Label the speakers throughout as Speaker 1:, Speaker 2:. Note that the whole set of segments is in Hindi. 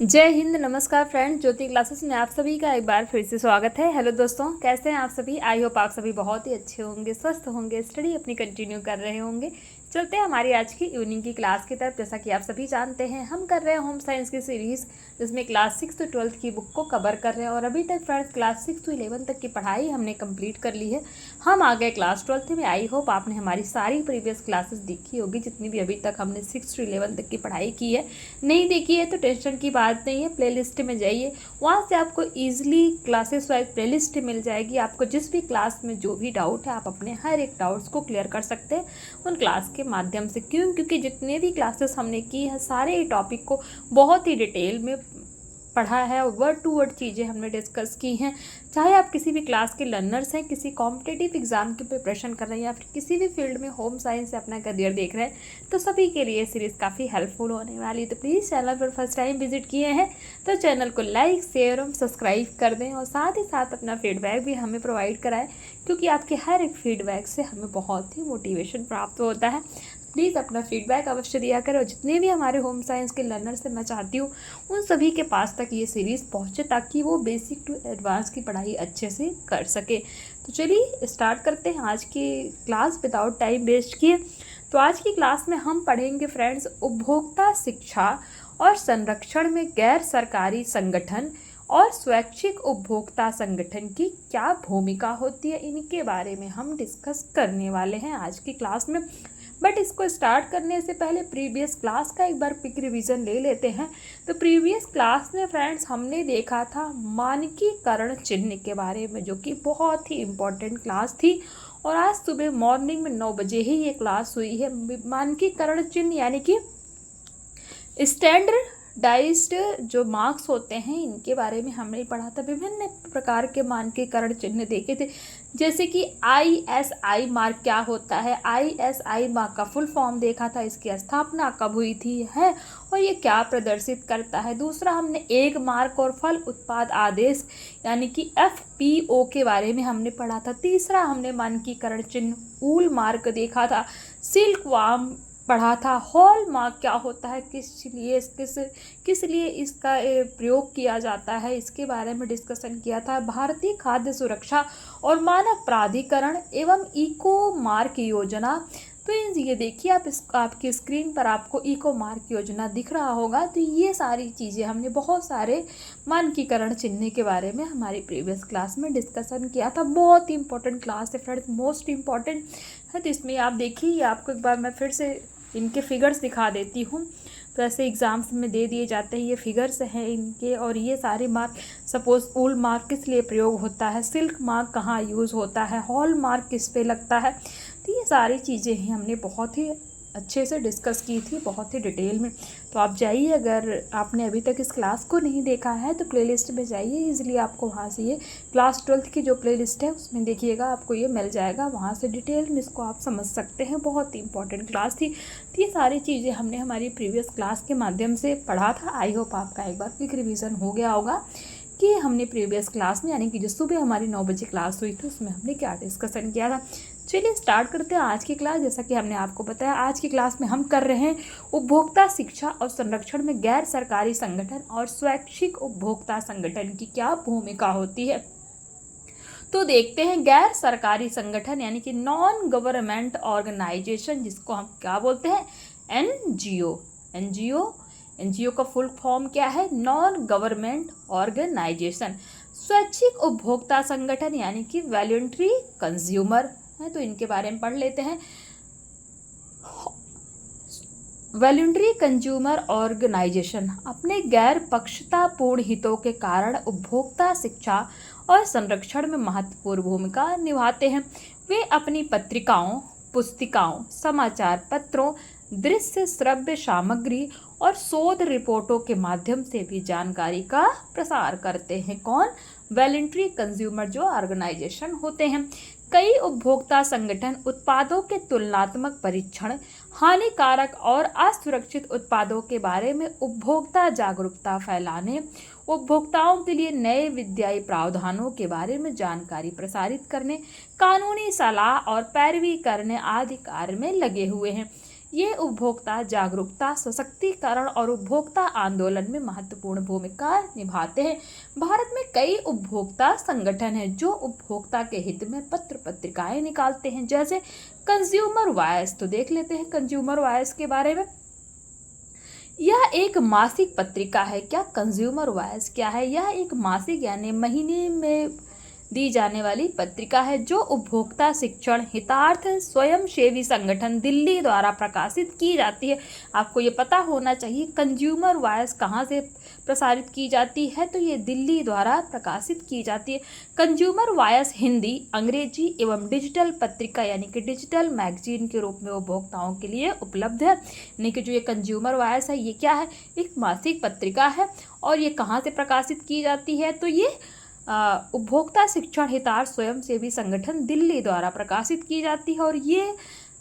Speaker 1: जय हिंद। नमस्कार फ्रेंड्स, ज्योति क्लासेस में आप सभी का एक बार फिर से स्वागत है। हेलो दोस्तों, कैसे हैं आप सभी? आई होप आप सभी बहुत ही अच्छे होंगे, स्वस्थ होंगे, स्टडी अपनी कंटिन्यू कर रहे होंगे। चलते हैं हमारी आज की इवनिंग की क्लास की तरफ। जैसा कि आप सभी जानते हैं, हम कर रहे हैं होम साइंस की सीरीज़, जिसमें क्लास 6 to 12 की बुक को कवर कर रहे हैं। और अभी तक फ्रेंड्स क्लास 6 to 11 तक की पढ़ाई हमने कंप्लीट कर ली है। हम आ गए क्लास 12 में। आई होप आपने हमारी सारी प्रीवियस क्लासेस देखी होगी, जितनी भी अभी तक हमने 6 to 11 तक की पढ़ाई की है। नहीं देखी है तो टेंशन की बात नहीं है, प्लेलिस्ट में जाइए, वहाँ से आपको ईजिली क्लासेस वाइज प्लेलिस्ट मिल जाएगी। आपको जिस भी क्लास में जो भी डाउट है, आप अपने हर एक डाउट्स को क्लियर कर सकते हैं उन क्लास के माध्यम से। क्योंकि जितने भी क्लासेस हमने की है, सारे टॉपिक को बहुत ही डिटेल में पढ़ा है, वर्ड टू वर्ड चीज़ें हमने डिस्कस की हैं। चाहे आप किसी भी क्लास के लर्नर्स हैं, किसी कॉम्पिटिटिव एग्जाम की प्रिपरेशन कर रहे हैं, या फिर किसी भी फील्ड में होम साइंस से अपना करियर देख रहे हैं, तो सभी के लिए सीरीज़ काफ़ी हेल्पफुल होने वाली है। तो प्लीज़ चैनल पर फर्स्ट टाइम विजिट किए हैं तो चैनल को लाइक, शेयर और सब्सक्राइब कर दें, और साथ ही साथ अपना फीडबैक भी हमें प्रोवाइड कराएं, क्योंकि आपके हर एक फीडबैक से हमें बहुत ही मोटिवेशन प्राप्त होता है। प्लीज़ अपना फीडबैक अवश्य दिया करें। और जितने भी हमारे होम साइंस के लर्नर से मैं चाहती हूँ उन सभी के पास तक ये सीरीज़ पहुँचे, ताकि वो बेसिक टू एडवांस की पढ़ाई अच्छे से कर सके। तो चलिए स्टार्ट करते हैं आज की क्लास विदाउट टाइम वेस्ट किए। तो आज की क्लास में हम पढ़ेंगे फ्रेंड्स, उपभोक्ता शिक्षा और संरक्षण में गैर सरकारी संगठन और स्वैच्छिक उपभोक्ता संगठन की क्या भूमिका होती है, इनके बारे में हम डिस्कस करने वाले हैं आज की क्लास में। बट इसको स्टार्ट करने से पहले प्रीवियस क्लास का एक बार क्विक रिवीजन ले लेते हैं। तो प्रीवियस क्लास में फ्रेंड्स हमने देखा था मानकीकरण चिन्ह के बारे में, जो कि बहुत ही इम्पोर्टेंट क्लास थी। और आज सुबह मॉर्निंग में 9 बजे ही ये क्लास हुई है। मानकीकरण चिन्ह यानी कि स्टैंडर्डाइज्ड जो मार्क्स होते हैं, इनके बारे में हमने पढ़ा था। विभिन्न प्रकार के मानकीकरण चिन्ह देखे थे, जैसे कि ISI मार्क क्या होता है, ISI मार्क का फुल फॉर्म देखा था, इसकी स्थापना कब हुई थी है, और ये क्या प्रदर्शित करता है। दूसरा हमने एक मार्क और फल उत्पाद आदेश यानी कि FPO के बारे में हमने पढ़ा था। तीसरा हमने मानकीकरण चिन्ह ऊल मार्क देखा था। सिल्क वार्म पढ़ा था। हॉल मार्क क्या होता है, किस लिए इसका प्रयोग किया जाता है, इसके बारे में डिस्कशन किया था। भारतीय खाद्य सुरक्षा और मानक प्राधिकरण एवं इको मार्क योजना। तो ये देखिए, आपकी स्क्रीन पर आपको इको मार्क योजना दिख रहा होगा। तो ये सारी चीज़ें हमने बहुत सारे मानकीकरण चिन्ह के बारे में हमारी प्रीवियस क्लास में डिस्कशन किया था। बहुत ही इंपॉर्टेंट क्लास है फ्रेंड्स, मोस्ट इम्पॉर्टेंट है। तो इसमें आप देखिए, आपको एक बार मैं फिर से इनके फिगर्स दिखा देती हूँ। तो ऐसे एग्ज़ाम्स में दे दिए जाते हैं, ये फिगर्स हैं इनके। और ये सारे मार्क, सपोज ऊल मार्क किस लिए प्रयोग होता है, सिल्क मार्क कहाँ यूज़ होता है, हॉल मार्क किस पे लगता है। तो ये सारी चीज़ें हैं हमने बहुत ही अच्छे से डिस्कस की थी, बहुत ही डिटेल में। तो आप जाइए, अगर आपने अभी तक इस क्लास को नहीं देखा है तो प्लेलिस्ट में जाइए, इजीली आपको वहाँ से ये क्लास 12 की जो प्लेलिस्ट है उसमें देखिएगा, आपको ये मिल जाएगा। वहाँ से डिटेल में इसको आप समझ सकते हैं। बहुत ही इंपॉर्टेंट क्लास थी। तो ये सारी चीज़ें हमने हमारी प्रीवियस क्लास के माध्यम से पढ़ा था। आई होप आपका एक बार क्विक रिविज़न हो गया होगा कि हमने प्रीवियस क्लास में, यानी कि जो सुबह हमारी 9 बजे क्लास हुई थी, उसमें हमने क्या डिस्कशन किया था। चलिए स्टार्ट करते हैं आज की क्लास। जैसा कि हमने आपको बताया, आज की क्लास में हम कर रहे हैं उपभोक्ता शिक्षा और संरक्षण में गैर सरकारी संगठन और स्वैच्छिक उपभोक्ता संगठन की क्या भूमिका होती है। तो देखते हैं, गैर सरकारी संगठन यानी कि नॉन गवर्नमेंट ऑर्गेनाइजेशन, जिसको हम क्या बोलते हैं, एनजीओ का फुल फॉर्म क्या है, नॉन गवर्नमेंट ऑर्गेनाइजेशन। स्वैच्छिक उपभोक्ता संगठन यानी कि वॉलंटरी कंज्यूमर है। तो इनके बारे में पढ़ लेते हैं। वॉलंटरी कंज्यूमर ऑर्गेनाइजेशन अपने गैर पक्षतापूर्ण हितों के कारण उपभोक्ता शिक्षा और संरक्षण में महत्वपूर्ण भूमिका निभाते हैं। वे अपनी पत्रिकाओं, पुस्तिकाओं, समाचार पत्रों, दृश्य श्रव्य सामग्री और शोध रिपोर्टों के माध्यम से भी जानकारी का प्रसार करते हैं। कौन? वॉलंटरी कंज्यूमर जो ऑर्गेनाइजेशन होते हैं। कई उपभोक्ता संगठन उत्पादों के तुलनात्मक परीक्षण, हानिकारक और असुरक्षित उत्पादों के बारे में उपभोक्ता जागरूकता फैलाने, उपभोक्ताओं के लिए नए वित्तीय प्रावधानों के बारे में जानकारी प्रसारित करने, कानूनी सलाह और पैरवी करने आदि कार्य में लगे हुए हैं। ये उपभोक्ता जागरूकता, सशक्तिकरण और उपभोक्ता आंदोलन में महत्वपूर्ण भूमिका निभाते हैं। भारत में कई उपभोक्ता संगठन हैं जो उपभोक्ता के हित में पत्र पत्रिकाएं निकालते हैं, जैसे कंज्यूमर वॉयस। तो देख लेते हैं कंज्यूमर वॉयस के बारे में। यह एक मासिक पत्रिका है। क्या कंज्यूमर वॉयस क्या है? यह एक मासिक यानी महीने में दी जाने वाली पत्रिका है जो उपभोक्ता शिक्षण हितार्थ स्वयंसेवी संगठन दिल्ली द्वारा प्रकाशित की जाती है। आपको ये पता होना चाहिए कंज्यूमर वॉयस कहाँ से प्रसारित की जाती है, तो ये दिल्ली द्वारा प्रकाशित की जाती है। कंज्यूमर वॉयस हिंदी, अंग्रेजी एवं डिजिटल पत्रिका यानी कि डिजिटल मैगजीन के रूप में उपभोक्ताओं के लिए उपलब्ध है। यानी कि जो ये कंज्यूमर वॉयस है ये क्या है? एक मासिक पत्रिका है। और ये कहाँ से प्रकाशित की जाती है? तो ये उपभोक्ता शिक्षण हितार्थ स्वयंसेवी संगठन दिल्ली द्वारा प्रकाशित की जाती है और ये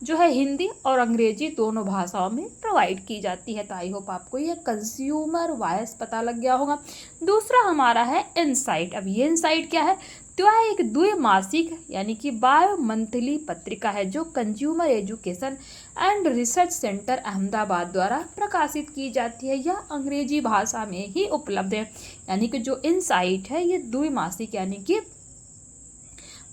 Speaker 1: जो है हिंदी और अंग्रेजी दोनों भाषाओं में प्रोवाइड की जाती है। तो आई होप आपको ये कंज्यूमर वॉयस पता लग गया होगा। दूसरा हमारा है इनसाइट। अब ये इनसाइट क्या है? तो यह एक द्विमासिक यानी कि बाय मंथली पत्रिका है जो consumer education and research centre Ahmedabad द्वारा प्रकाशित की जाती है। यह अंग्रेजी भाषा में ही उपलब्ध है। यानी कि जो इनसाइट है ये द्विमासिक यानी कि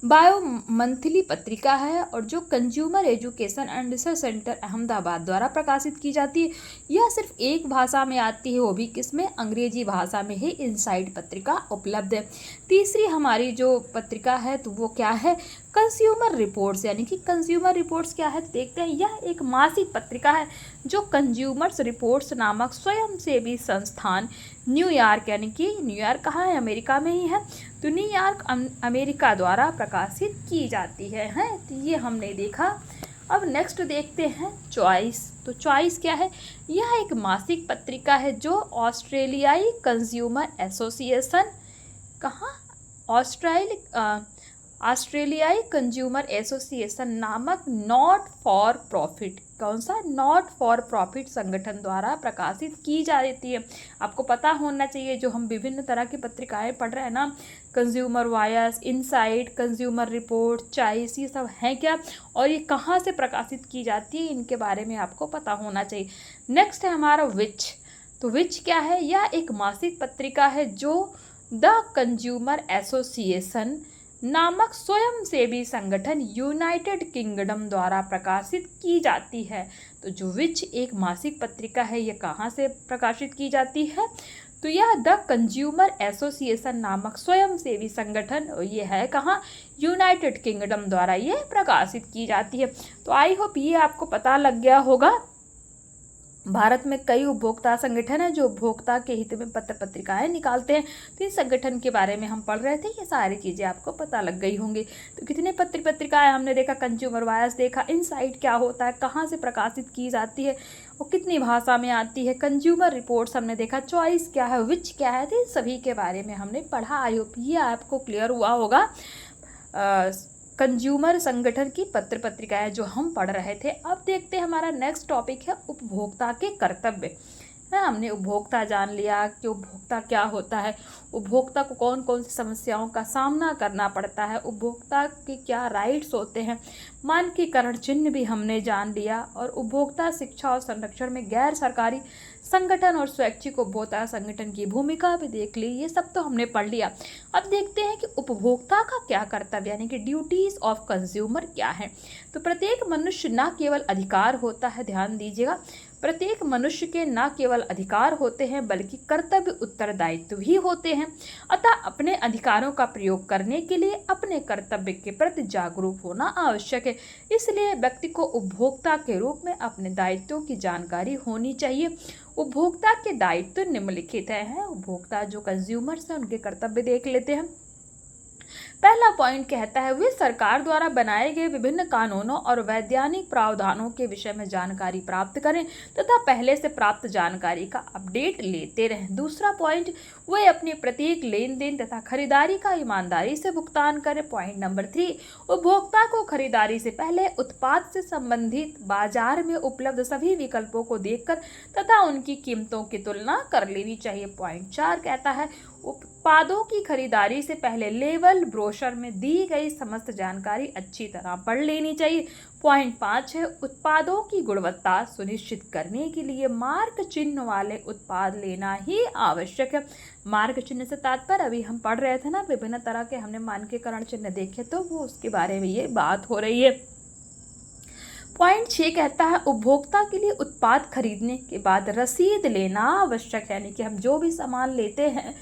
Speaker 1: बायो मंथली पत्रिका है और जो consumer education and research centre Ahmedabad द्वारा प्रकाशित की जाती है। यह सिर्फ एक भाषा में आती है, वो भी किसमें? अंग्रेजी भाषा में ही इनसाइट पत्रिका उपलब्ध है। तीसरी हमारी जो पत्रिका है तो वो क्या है? Consumer reports. यानी कि कंज्यूमर रिपोर्ट्स क्या है देखते हैं। यह एक मासिक पत्रिका है जो कंज्यूमर्स रिपोर्ट्स नामक स्वयंसेवी संस्थान न्यूयॉर्क, यानी कि न्यूयॉर्क कहाँ है? अमेरिका में ही है, तो न्यूयॉर्क अमेरिका द्वारा प्रकाशित की जाती है। तो ये हमने देखा। अब नेक्स्ट देखते हैं चॉइस। तो चॉइस क्या है? यह एक मासिक पत्रिका है जो ऑस्ट्रेलियाई कंज्यूमर एसोसिएशन, कहाँ? ऑस्ट्रेलियाई कंज्यूमर एसोसिएशन नामक नॉट फॉर प्रॉफिट, कौन सा? नॉट फॉर प्रॉफिट संगठन द्वारा प्रकाशित की जाती है। आपको पता होना चाहिए जो हम विभिन्न तरह की पत्रिकाएं पढ़ रहे हैं ना, consumer voice, insight, consumer report, choice, ये सब हैं क्या और ये कहाँ से प्रकाशित की जाती है, इनके बारे में आपको पता होना चाहिए। नेक्स्ट है हमारा विच। तो विच क्या है? यह एक मासिक पत्रिका है जो द कंज्यूमर एसोसिएशन नामक स्वयंसेवी संगठन यूनाइटेड किंगडम द्वारा प्रकाशित की जाती है। तो जो विच एक मासिक पत्रिका है ये कहाँ से प्रकाशित की जाती है? तो यह द कंज्यूमर एसोसिएशन नामक स्वयंसेवी संगठन, ये है कहाँ? यूनाइटेड किंगडम द्वारा ये प्रकाशित की जाती है। तो आई होप ये आपको पता लग गया होगा। भारत में कई उपभोक्ता संगठन हैं जो उपभोक्ता के हित में पत्र पत्रिकाएं निकालते हैं। तो इस संगठन के बारे में हम पढ़ रहे थे, ये सारी चीज़ें आपको पता लग गई होंगी। तो कितने पत्र पत्रिकाएं हमने देखा? कंज्यूमर वॉयस देखा, इनसाइट क्या होता है, कहाँ से प्रकाशित की जाती है और कितनी भाषा में आती है, कंज्यूमर रिपोर्ट्स हमने देखा, चॉइस क्या है, विच क्या है, तो सभी के बारे में हमने पढ़ा। आई होप ये आपको क्लियर हुआ होगा। कंज्यूमर संगठन की पत्र पत्रिकाएं जो हम पढ़ रहे थे। अब देखते हैं हमारा नेक्स्ट टॉपिक है उपभोक्ता के कर्तव्य। हमने उपभोक्ता जान लिया कि उपभोक्ता क्या होता है, उपभोक्ता को कौन कौन सी समस्याओं का सामना करना पड़ता है, उपभोक्ता के क्या राइट्स होते हैं, मानकीकरण चिन्ह भी हमने जान लिया और उपभोक्ता शिक्षा और संरक्षण में गैर सरकारी संगठन और स्वैच्छिक उपभोक्ता संगठन की भूमिका भी देख ली। ये सब तो हमने पढ़ लिया। अब देखते हैं कि उपभोक्ता का क्या कर्तव्य यानी कि ड्यूटीज ऑफ कंज्यूमर क्या है। तो प्रत्येक मनुष्य न केवल अधिकार होता है, ध्यान दीजिएगा, प्रत्येक मनुष्य के न केवल अधिकार होते हैं बल्कि कर्तव्य उत्तरदायित्व भी होते हैं। अतः अपने अधिकारों का प्रयोग करने के लिए अपने कर्तव्य के प्रति जागरूक होना आवश्यक है। इसलिए व्यक्ति को उपभोक्ता के रूप में अपने दायित्वों की जानकारी होनी चाहिए। उपभोक्ता के दायित्व निम्नलिखित हैं। उपभोक्ता जो कंज्यूमर्स हैं उनके कर्तव्य देख लेते हैं। पहला पॉइंट कहता है वे सरकार द्वारा बनाए गए विभिन्न कानूनों और वैधानिक प्रावधानों के विषय में जानकारी प्राप्त करें तथा पहले से प्राप्त जानकारी का अपडेट लेते रहें। दूसरा पॉइंट, वे अपने प्रत्येक लेन देन तथा खरीदारी का ईमानदारी से भुगतान करें। पॉइंट नंबर 3, उपभोक्ता को खरीदारी से पहले उत्पाद से संबंधित बाजार में उपलब्ध सभी विकल्पों को देखकर तथा उनकी कीमतों की तुलना कर लेनी चाहिए। पॉइंट 4 कहता है उत्पादों की खरीदारी से पहले लेवल, ब्रोशर ब्रोशर में दी गई समस्त जानकारी अच्छी तरह पढ़ लेनी चाहिए। पॉइंट 5 है, उत्पादों की गुणवत्ता सुनिश्चित करने के लिए मार्क चिन्ह वाले उत्पाद लेना ही आवश्यक है। मार्क चिन्ह से तात्पर्य अभी हम पढ़ रहे थे ना, विभिन्न तरह के हमने मानकीकरण चिन्ह देखे, तो वो उसके बारे में ये बात हो रही है। पॉइंट 6 कहता है, उपभोक्ता के लिए उत्पाद खरीदने के बाद रसीद लेना आवश्यक है। यानी कि हम जो भी सामान लेते हैं,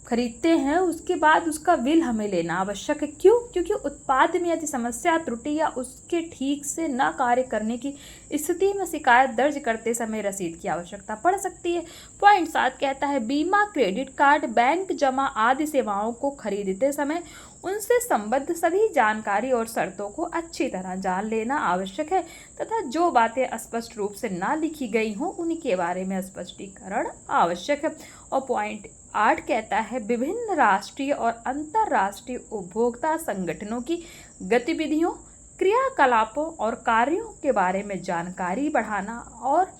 Speaker 1: खरीदते हैं, उसके बाद उसका बिल हमें लेना आवश्यक है। क्यों? क्योंकि उत्पाद में यदि समस्या, त्रुटि या उसके ठीक से न कार्य करने की स्थिति में शिकायत दर्ज करते समय रसीद की आवश्यकता पड़ सकती है। पॉइंट 7 कहता है, बीमा, क्रेडिट कार्ड, बैंक जमा आदि सेवाओं को खरीदते समय उनसे संबद्ध सभी जानकारी और शर्तों को अच्छी तरह जान लेना आवश्यक है तथा जो बातें स्पष्ट रूप से ना लिखी गई हों उनके बारे में स्पष्टीकरण आवश्यक है। और पॉइंट 8 कहता है, विभिन्न राष्ट्रीय और अंतर्राष्ट्रीय उपभोक्ता संगठनों की गतिविधियों, क्रियाकलापों और कार्यों के बारे में जानकारी बढ़ाना और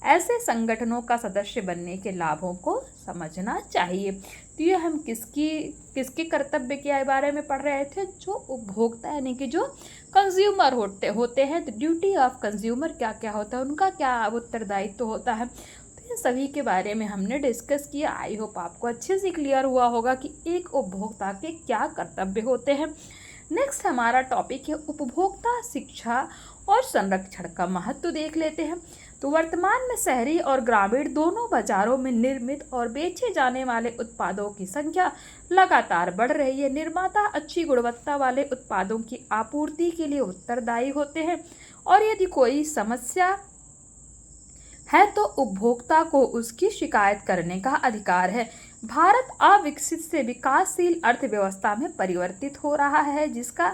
Speaker 1: ऐसे संगठनों का सदस्य बनने के लाभों को समझना चाहिए। तो ये हम किसके कर्तव्य के बारे में पढ़ रहे थे? जो उपभोक्ता यानी कि जो कंज्यूमर होते हैं, तो ड्यूटी ऑफ कंज्यूमर क्या क्या होता है, उनका क्या उत्तरदायित्व होता है, तो इन सभी के बारे में हमने डिस्कस किया। आई होप आपको अच्छे से क्लियर हुआ होगा कि एक उपभोक्ता के क्या कर्तव्य होते हैं। नेक्स्ट हमारा टॉपिक है उपभोक्ता शिक्षा और संरक्षण का महत्व देख लेते हैं। तो वर्तमान में शहरी और ग्रामीण दोनों बाजारों में निर्मित और बेचे जाने वाले उत्पादों की संख्या लगातार बढ़ रही है। निर्माता अच्छी गुणवत्ता वाले उत्पादों की आपूर्ति के लिए उत्तरदायी होते हैं और यदि कोई समस्या है तो उपभोक्ता को उसकी शिकायत करने का अधिकार है। भारत अविकसित से विकासशील अर्थव्यवस्था में परिवर्तित हो रहा है, जिसका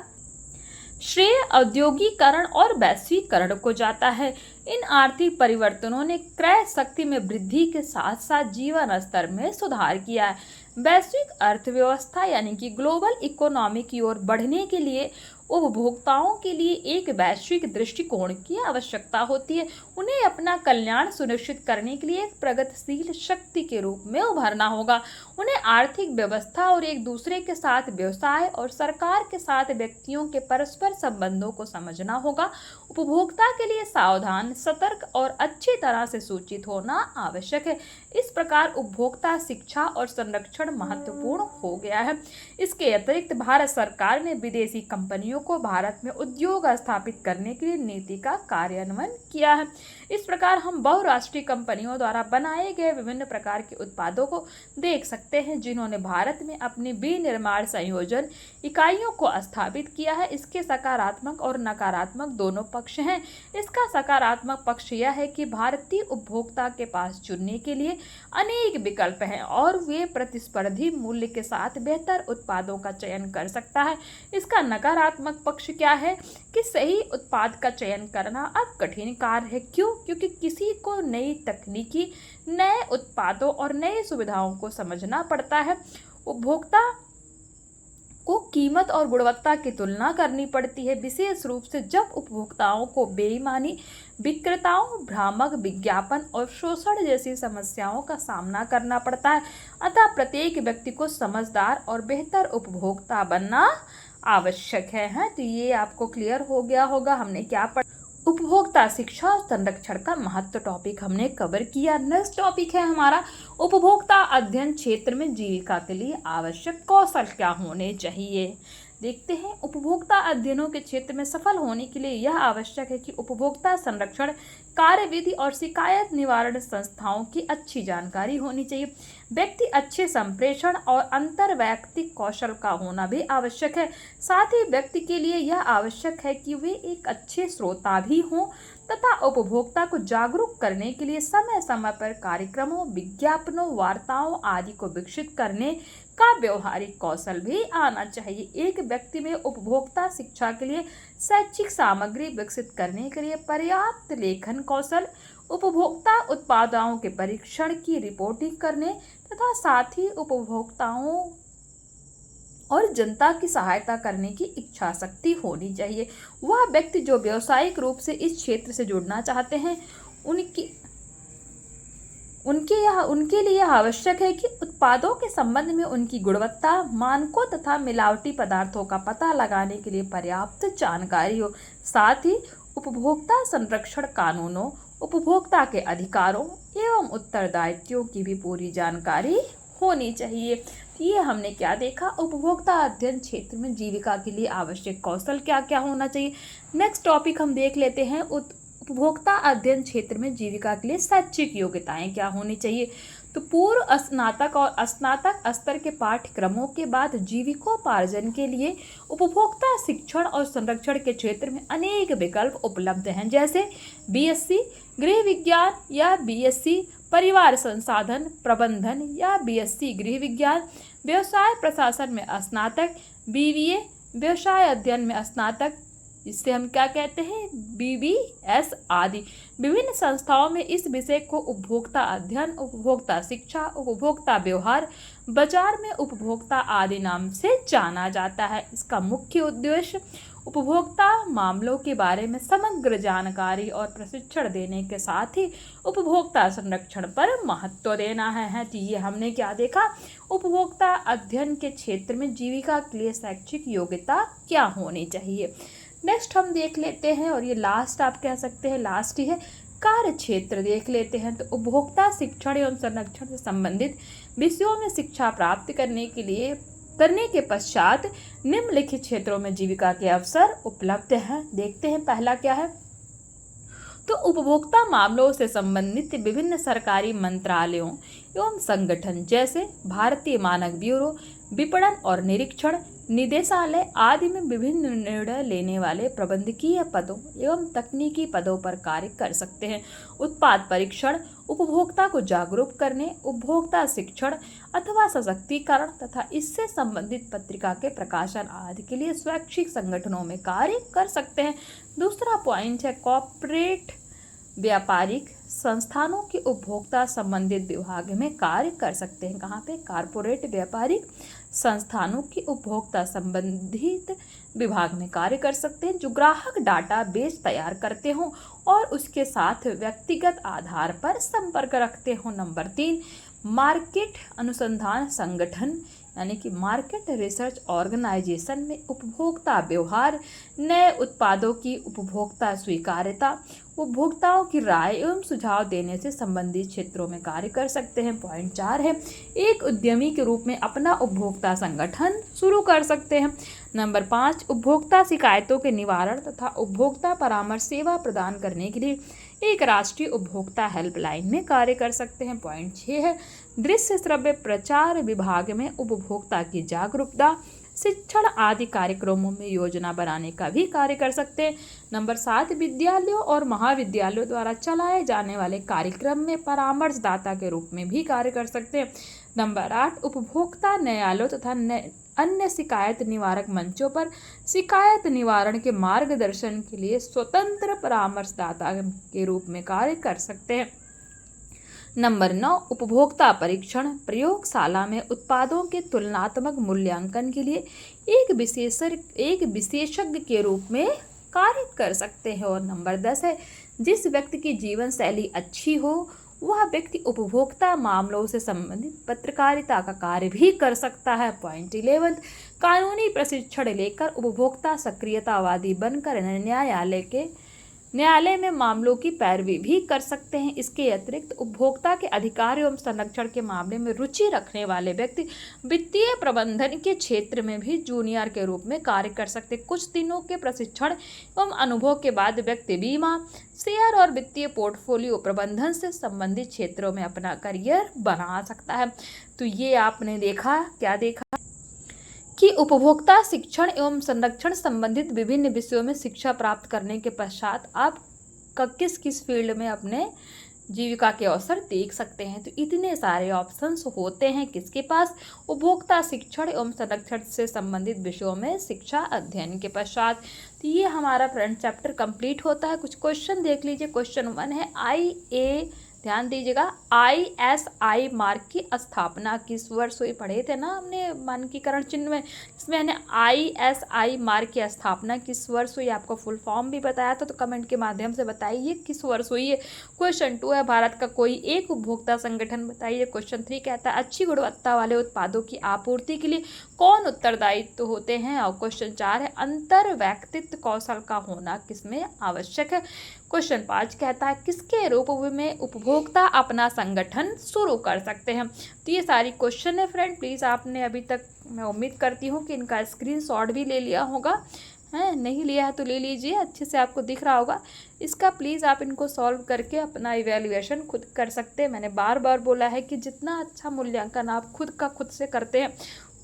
Speaker 1: श्रेय औद्योगिकरण और वैश्वीकरण को जाता है। इन आर्थिक परिवर्तनों ने क्रय शक्ति में वृद्धि के साथ साथ जीवन स्तर में सुधार किया है। वैश्विक अर्थव्यवस्था यानी कि ग्लोबल इकोनॉमी की ओर बढ़ने के लिए उपभोक्ताओं के लिए एक वैश्विक दृष्टिकोण की आवश्यकता होती है। उन्हें अपना कल्याण सुनिश्चित करने के लिए एक प्रगतिशील शक्ति के रूप में उभरना होगा। उन्हें आर्थिक व्यवस्था और एक दूसरे के साथ व्यवसाय और सरकार के साथ व्यक्तियों के परस्पर संबंधों को समझना होगा। उपभोक्ता के लिए सावधान, सतर्क और अच्छी तरह से सूचित होना आवश्यक है। इस प्रकार उपभोक्ता शिक्षा और संरक्षण महत्वपूर्ण हो गया है। इसके अतिरिक्त भारत सरकार ने विदेशी कंपनियों को भारत में उद्योग स्थापित करने के लिए नीति का कार्यान्वयन किया है। इस प्रकार हम बहुराष्ट्रीय कंपनियों द्वारा बनाए गए विभिन्न प्रकार के उत्पादों को देख सकते हैं, जिन्होंने भारत में अपनी विनिर्माण संयोजन इकाइयों को स्थापित किया है। इसके सकारात्मक और नकारात्मक दोनों पक्ष हैं। इसका सकारात्मक पक्ष यह है कि भारतीय उपभोक्ता के पास चुनने के लिए अनेक विकल्प हैं और वे प्रतिस्पर्धी मूल्य के साथ बेहतर उत्पादों का चयन कर सकता है। इसका नकारात्मक पक्ष क्या है कि सही उत्पाद का चयन करना अब कठिन कार्य है। क्यों? क्योंकि किसी को नई तकनीकी, नए उत्पादों और नई सुविधाओं को समझना पड़ता है। उपभोक्ता को कीमत और गुणवत्ता की तुलना करनी पड़ती है, विशेष रूप से जब उपभोक्ताओं को बेईमानी, विक्रेताओं, भ्रामक विज्ञापन और शोषण जैसी समस्याओं का सामना करना पड़ता है। अतः प्रत्येक व्यक्ति को समझदार और बेहतर उपभोक्ता बनना आवश्यक है। तो ये आपको क्लियर हो गया होगा हमने क्या पढ़ा। उपभोक्ता शिक्षा और संरक्षण का महत्व टॉपिक हमने कवर किया। नेक्स्ट टॉपिक है हमारा उपभोक्ता अध्ययन क्षेत्र में जीविका के लिए आवश्यक कौशल क्या होने चाहिए। देखते हैं, उपभोक्ता अध्ययनों के क्षेत्र में सफल होने के लिए यह आवश्यक है कि उपभोक्ता संरक्षण कार्यविधि और शिकायत निवारण संस्थाओं की अच्छी जानकारी होनी चाहिए। व्यक्ति अच्छे संप्रेषण और अंतर्वैयक्तिक कौशल का होना भी आवश्यक है। साथ ही व्यक्ति के लिए यह आवश्यक है कि वे एक अच्छे श्रोता भी हों तथा उपभोक्ता को जागरूक करने के लिए समय समय पर कार्यक्रमों, विज्ञापनों, वार्ताओं आदि को विकसित करने का व्यवहारिक कौशल भी आना चाहिए। एक व्यक्ति में उपभोक्ता शिक्षा के लिए शैक्षिक सामग्री विकसित करने के लिए पर्याप्त लेखन कौशल, उपभोक्ता उत्पादों के परीक्षण की रिपोर्टिंग करने तथा साथ ही उपभोक्ताओं और जनता की सहायता करने की इच्छा शक्ति होनी चाहिए। वह व्यक्ति जो व्यावसायिक रूप से इस क्षेत्र से जुड़ना चाहते हैं उनके लिए आवश्यक है कि उत्पादों के संबंध में उनकी गुणवत्ता मानकों तथा मिलावटी पदार्थों का पता लगाने के लिए पर्याप्त जानकारी हो। साथ ही उपभोक्ता संरक्षण कानूनों, उपभोक्ता के अधिकारों एवं उत्तरदायित्वों की भी पूरी जानकारी होनी चाहिए। ये हमने क्या देखा, उपभोक्ता अध्ययन क्षेत्र में जीविका के लिए आवश्यक कौशल क्या क्या होना चाहिए। नेक्स्ट टॉपिक हम देख लेते हैं, उपभोक्ता अध्ययन क्षेत्र में जीविका के लिए शैक्षिक योग्यताएं क्या होनी चाहिए। तो पूर्व स्नातक और स्नातक स्तर के पाठ्यक्रमों के बाद जीविकोपार्जन के लिए उपभोक्ता शिक्षण और संरक्षण के क्षेत्र में अनेक विकल्प उपलब्ध हैं, जैसे बीएससी गृह विज्ञान या बीएससी परिवार संसाधन प्रबंधन या बीएससी गृह विज्ञान, व्यवसाय प्रशासन में स्नातक, बीबीए व्यवसाय अध्ययन में स्नातक, इससे हम क्या कहते हैं, बीबीएस आदि। विभिन्न संस्थाओं में इस विषय को उपभोक्ता अध्ययन, उपभोक्ता शिक्षा, उपभोक्ता व्यवहार, बाजार में उपभोक्ता आदि नाम से जाना जाता है। इसका मुख्य उद्देश्य उपभोक्ता मामलों के बारे में समग्र जानकारी और प्रशिक्षण देने के साथ ही उपभोक्ता संरक्षण पर महत्व देना है। तो ये हमने क्या देखा, उपभोक्ता अध्ययन के क्षेत्र में जीविका के लिए शैक्षिक योग्यता क्या होनी चाहिए। नेक्स्ट हम देख लेते हैं, और ये लास्ट आप कह सकते हैं, लास्ट ही है, कार्य क्षेत्र देख लेते हैं। तो उपभोक्ता शिक्षण एवं संरक्षण से संबंधित विषयों में शिक्षा प्राप्त करने के पश्चात निम्नलिखित क्षेत्रों में जीविका के अवसर उपलब्ध हैं। देखते हैं पहला क्या है, तो उपभोक्ता मामलों से संबंधित विभिन्न सरकारी मंत्रालयों एवं संगठन जैसे भारतीय मानक ब्यूरो, विपणन और निरीक्षण निदेशालय आदि में विभिन्न निर्णय लेने वाले प्रबंधकीय पदों एवं तकनीकी पदों पर कार्य कर सकते हैं। उत्पाद परीक्षण, उपभोक्ता को जागरूक करने, उपभोक्ता शिक्षण अथवा सशक्तिकरण तथा इससे संबंधित पत्रिका के प्रकाशन आदि के लिए स्वैच्छिक संगठनों में कार्य कर सकते हैं। दूसरा पॉइंट है, कॉर्पोरेट व्यापारिक संस्थानों के उपभोक्ता संबंधित विभाग में कार्य कर सकते हैं। कहाँ पे, कॉर्पोरेट व्यापारिक संस्थानों के उपभोक्ता संबंधित विभाग में कार्य कर सकते हैं, जो ग्राहक डाटा बेस तैयार करते हों और उसके साथ व्यक्तिगत आधार पर संपर्क रखते हों। नंबर 3, मार्केट अनुसंधान संगठन यानी कि मार्केट रिसर्च ऑर्गेनाइजेशन में उपभोक्ता व्यवहार, नए उत्पादों की उपभोक्ता स्वीकार्यता, उपभोक्ताओं की राय एवं सुझाव देने से संबंधित क्षेत्रों में कार्य कर सकते हैं। पॉइंट 4 है, एक उद्यमी के रूप में अपना उपभोक्ता संगठन शुरू कर सकते हैं। नंबर 5, उपभोक्ता शिकायतों के निवारण तथा उपभोक्ता परामर्श सेवा प्रदान करने के लिए एक राष्ट्रीय उपभोक्ता हेल्पलाइन में कार्य कर सकते हैं। पॉइंट 6 है, दृश्य श्रव्य प्रचार विभाग में उपभोक्ता की जागरूकता, शिक्षण आदि कार्यक्रमों में योजना बनाने का भी कार्य कर सकते हैं। नंबर 7, विद्यालयों और महाविद्यालयों द्वारा चलाए जाने वाले कार्यक्रम में परामर्शदाता के रूप में भी कार्य कर सकते हैं। नंबर 8, उपभोक्ता न्यायालयों तथा अन्य शिकायत निवारक मंचों पर शिकायत निवारण के मार्गदर्शन के लिए स्वतंत्र परामर्शदाता के रूप में कार्य कर सकते हैं। नंबर 9, उपभोक्ता परीक्षण प्रयोगशाला में उत्पादों के तुलनात्मक मूल्यांकन के लिए एक विशेषज्ञ के रूप में कार्य कर सकते हैं। और नंबर 10 है, जिस व्यक्ति की जीवन शैली अच्छी हो वह व्यक्ति उपभोक्ता मामलों से संबंधित पत्रकारिता का कार्य भी कर सकता है। पॉइंट 11, कानूनी प्रशिक्षण लेकर उपभोक्ता सक्रियतावादी बनकर न्यायालय में मामलों की पैरवी भी कर सकते हैं। इसके अतिरिक्त उपभोक्ता के अधिकार एवं संरक्षण के मामले में रुचि रखने वाले व्यक्ति वित्तीय प्रबंधन के क्षेत्र में भी जूनियर के रूप में कार्य कर सकते हैं। कुछ दिनों के प्रशिक्षण एवं अनुभव के बाद व्यक्ति बीमा, शेयर और वित्तीय पोर्टफोलियो प्रबंधन से संबंधित क्षेत्रों में अपना करियर बना सकता है। तो ये आपने देखा, क्या देखा कि उपभोक्ता शिक्षण एवं संरक्षण संबंधित विभिन्न विषयों में शिक्षा प्राप्त करने के पश्चात आप किस किस फील्ड में अपने जीविका के अवसर देख सकते हैं। तो इतने सारे ऑप्शंस होते हैं किसके पास, उपभोक्ता शिक्षण एवं संरक्षण से संबंधित विषयों में शिक्षा अध्ययन के पश्चात। तो ये हमारा फ्रेंड चैप्टर कंप्लीट होता है। कुछ क्वेश्चन देख लीजिए। क्वेश्चन 1 है, IA ध्यान दीजिएगा। ISI मार्क की स्थापना किस वर्ष हुई? पढ़े थे ना हमने मानकीकरण चिन्ह में, इसमें मैंने ISI मार्क की स्थापना किस वर्ष हुई, आपको फुल फॉर्म भी बताया था, तो कमेंट के माध्यम से बताइए किस वर्ष हुई है। क्वेश्चन 2 है, भारत का कोई एक उपभोक्ता संगठन बताइए। क्वेश्चन 3 कहता है अच्छी गुणवत्ता वाले उत्पादों की आपूर्ति के लिए कौन उत्तरदायित्व होते हैं। और क्वेश्चन 4 है, अंतर व्यक्तित्व कौशल का होना किसमें आवश्यक है। क्वेश्चन 5 कहता है किसके रूप में उपभोक्ता अपना संगठन शुरू कर सकते हैं। तो ये सारी क्वेश्चन है फ्रेंड। प्लीज़ आपने अभी तक, मैं उम्मीद करती हूँ कि इनका स्क्रीनशॉट भी ले लिया होगा, है नहीं लिया है तो ले लीजिए, अच्छे से आपको दिख रहा होगा। इसका प्लीज़ आप इनको सॉल्व करके अपना इवैल्यूएशन खुद कर सकते हैं। मैंने बार बार बोला है कि जितना अच्छा मूल्यांकन आप खुद से करते हैं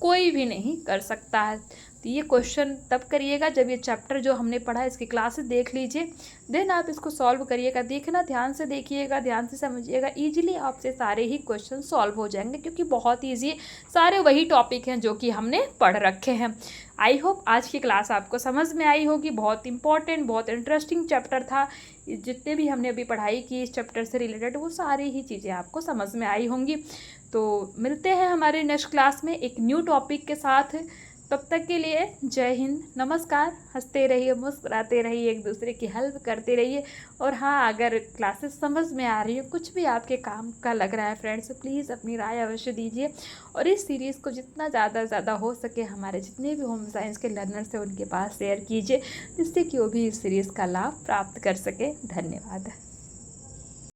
Speaker 1: कोई भी नहीं कर सकता है। तो ये क्वेश्चन तब करिएगा जब ये चैप्टर जो हमने पढ़ा है इसकी क्लासेस देख लीजिए, देन आप इसको सॉल्व करिएगा। देखना, ध्यान से देखिएगा, ध्यान से समझिएगा, ईजिली आपसे सारे ही क्वेश्चन सॉल्व हो जाएंगे, क्योंकि बहुत ईजी है, सारे वही टॉपिक हैं जो कि हमने पढ़ रखे हैं। आई होप आज की क्लास आपको समझ में आई होगी। बहुत इंपॉर्टेंट, बहुत इंटरेस्टिंग चैप्टर था। जितने भी हमने अभी पढ़ाई की इस चैप्टर से रिलेटेड, वो सारी ही चीज़ें आपको समझ में आई होंगी। तो मिलते हैं हमारे नेक्स्ट क्लास में एक न्यू टॉपिक के साथ। तब तक के लिए जय हिंद, नमस्कार। हंसते रहिए, मुस्कुराते रहिए, एक दूसरे की हेल्प करते रहिए। और हाँ, अगर क्लासेस समझ में आ रही हो, कुछ भी आपके काम का लग रहा है फ्रेंड्स, प्लीज़ अपनी राय अवश्य दीजिए। और इस सीरीज़ को जितना ज़्यादा हो सके हमारे जितने भी होम साइंस के लर्नर्स हैं उनके पास शेयर कीजिए, जिससे कि वो भी इस सीरीज़ का लाभ प्राप्त कर सके। धन्यवाद।